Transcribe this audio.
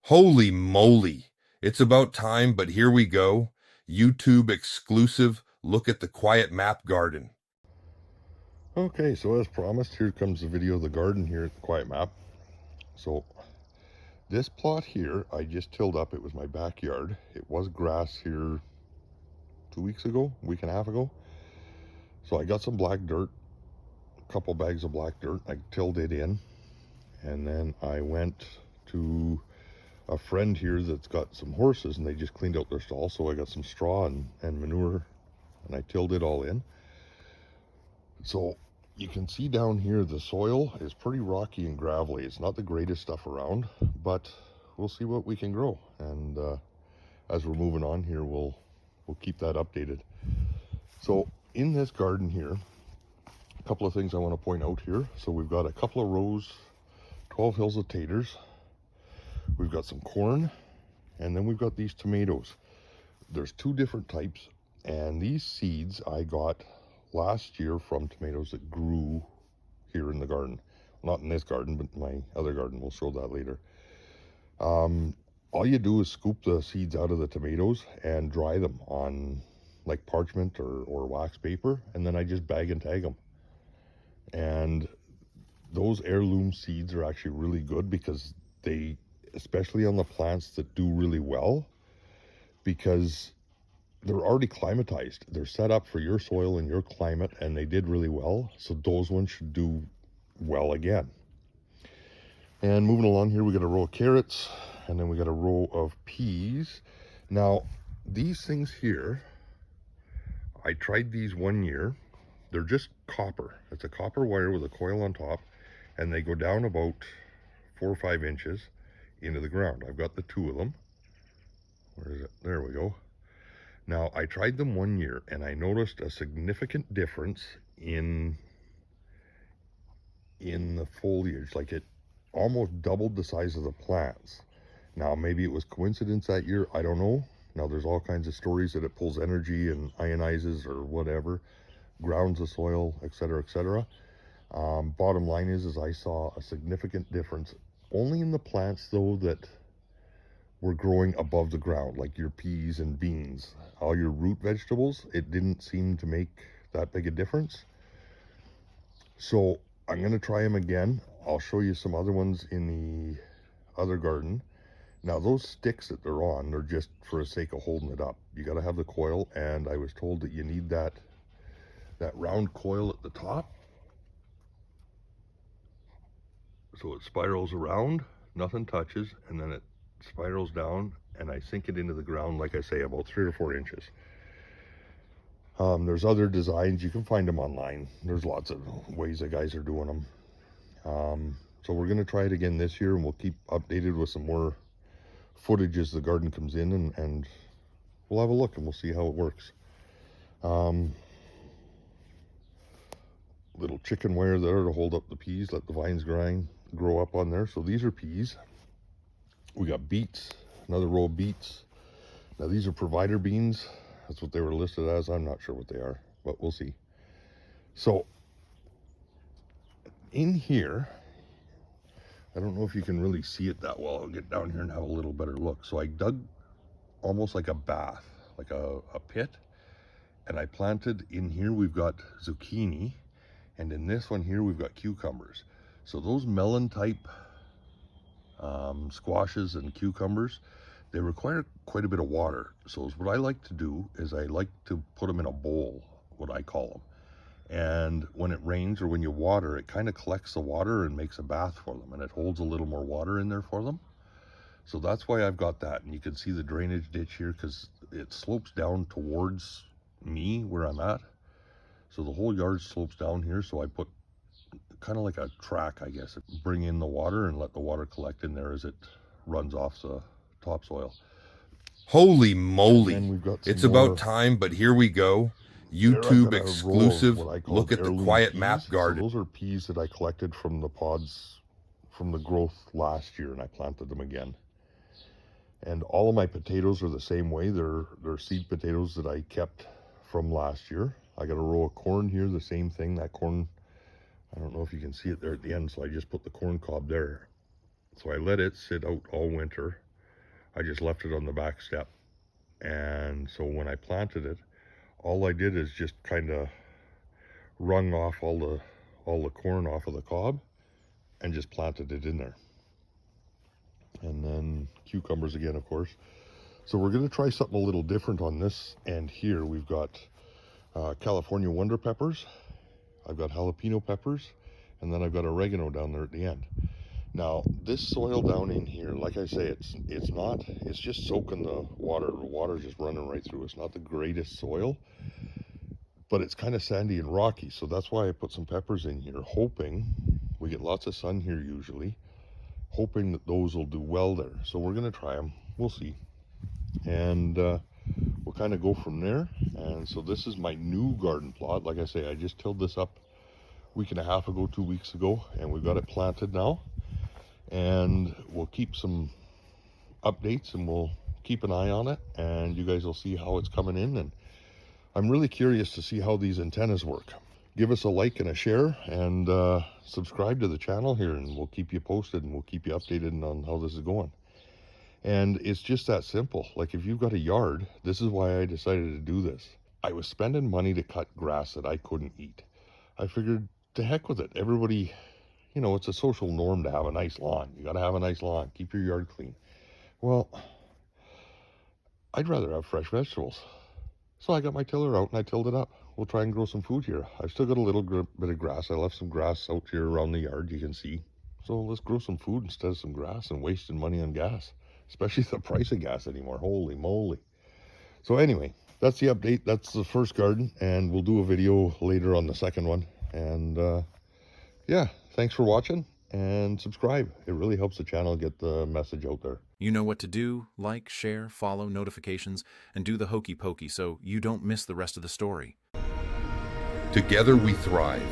Holy moly. It's about time, but here we go. YouTube exclusive look at the quiet map garden. Okay, so as promised, here comes the video of the garden here at the Quiet Map. So this plot here, I just tilled up. It was my backyard. It was grass here 2 weeks ago, a week and a half ago. So I got some black dirt, a couple bags of black dirt. I tilled it in. And then I went to a friend here that's got some horses and they just cleaned out their stall. So I got some straw and manure and I tilled it all in. So you can see down here the soil is pretty rocky and gravelly. It's not the greatest stuff around, but we'll see what we can grow. And as we're moving on here, we'll keep that updated. So in this garden here, a couple of things I want to point out here. So we've got a couple of rows, 12 hills of taters. We've got some corn, and then we've got these tomatoes. There's two different types, and these seeds I got last year from tomatoes that grew here in the garden. Not in this garden, but my other garden. We'll show that later. All you do is scoop the seeds out of the tomatoes and dry them on like parchment or wax paper, and then I just bag and tag them. And those heirloom seeds are actually really good because they, especially on the plants that do really well, because they're already climatized. They're set up for your soil and your climate, and they did really well. So those ones should do well again. And moving along here, we got a row of carrots, and then we got a row of peas. Now, these things here, I tried these one year. They're just copper. It's a copper wire with a coil on top, and they go down about 4 or 5 inches into the ground. I've got the two of them. Where is it? There we go. Now, I tried them one year, and I noticed a significant difference in the foliage. Like, it almost doubled the size of the plants. Now, maybe it was coincidence that year. I don't know. Now, there's all kinds of stories that it pulls energy and ionizes or whatever, grounds the soil, etc., etc. Bottom line is I saw a significant difference only in the plants, though, that were growing above the ground, like your peas and beans. All your root vegetables, it didn't seem to make that big a difference. So I'm going to try them again. I'll show you some other ones in the other garden. Now, those sticks that they're on, they're just for the sake of holding it up. You got to have the coil, and I was told that you need that round coil at the top, so it spirals around, nothing touches, and then it spirals down, and I sink it into the ground, like I say, about 3 or 4 inches. There's other designs. You can find them online. There's lots of ways that guys are doing them. So we're going to try it again this year, and we'll keep updated with some more footage as the garden comes in, and we'll have a look and we'll see how it works. Little chicken wire there to hold up the peas, let the vines grow up on there. So these are peas. We got beets, another row of beets. Now these are provider beans. That's what they were listed as. I'm not sure what they are, but we'll see. So in here, I don't know if you can really see it that well. I'll get down here and have a little better look. So I dug almost like a bath, like a pit, and I planted in here. We've got zucchini, and in this one here we've got cucumbers. So those melon type squashes and cucumbers, they require quite a bit of water. So what I like to do is I like to put them in a bowl, what I call them. And when it rains or when you water, it kind of collects the water and makes a bath for them, and it holds a little more water in there for them. So that's why I've got that. And you can see the drainage ditch here because it slopes down towards me where I'm at. So the whole yard slopes down here. So I put kind of like a track, I guess, bring in the water and let the water collect in there as it runs off the topsoil. Holy moly. It's more. about time, but here we go. YouTube exclusive look at the quiet peas. map garden. So those are peas that I collected from the pods from the growth last year, and I planted them again. And all of my potatoes are the same way. They're seed potatoes that I kept from last year. I got a row of corn here, the same thing. That corn, I don't know if you can see it there at the end, so I just put the corn cob there. So I let it sit out all winter. I just left it on the back step. And so when I planted it, all I did is just kind of wrung off all the corn off of the cob and just planted it in there. And then cucumbers again, of course. So we're going to try something a little different on this end here. We've got California wonder peppers, I've got jalapeno peppers, and then I've got oregano down there at the end. Now this soil down in here, like I say, it's just soaking the water. The water's just running right through. It's not the greatest soil, but it's kind of sandy and rocky. So that's why I put some peppers in here, hoping we get lots of sun here usually, hoping that those will do well there. So we're going to try them. We'll see. And we'll kind of go from there. And so this is my new garden plot. Like I say, I just tilled this up a week and a half ago, 2 weeks ago, and we've got it planted now. And we'll keep some updates and we'll keep an eye on it, and you guys will see how it's coming in. And I'm really curious to see how these antennas work. Give us a like and a share, and subscribe to the channel here, and we'll keep you posted and we'll keep you updated on how this is going. And it's just that simple. Like, if you've got a yard, this is why I decided to do this. I was spending money to cut grass that I couldn't eat. I figured, to heck with it. Everybody, you know, it's a social norm to have a nice lawn. You got to have a nice lawn. Keep your yard clean. Well, I'd rather have fresh vegetables. So I got my tiller out and I tilled it up. We'll try and grow some food here. I've still got a little bit of grass. I left some grass out here around the yard, you can see. So let's grow some food instead of some grass and wasting money on gas. Especially the price of gas anymore. Holy moly. So anyway, that's the update. That's the first garden, and we'll do a video later on the second one. And yeah, thanks for watching, and subscribe. It really helps the channel get the message out there. You know what to do: like, share, follow, notifications, and do the hokey pokey so you don't miss the rest of the story. Together we thrive.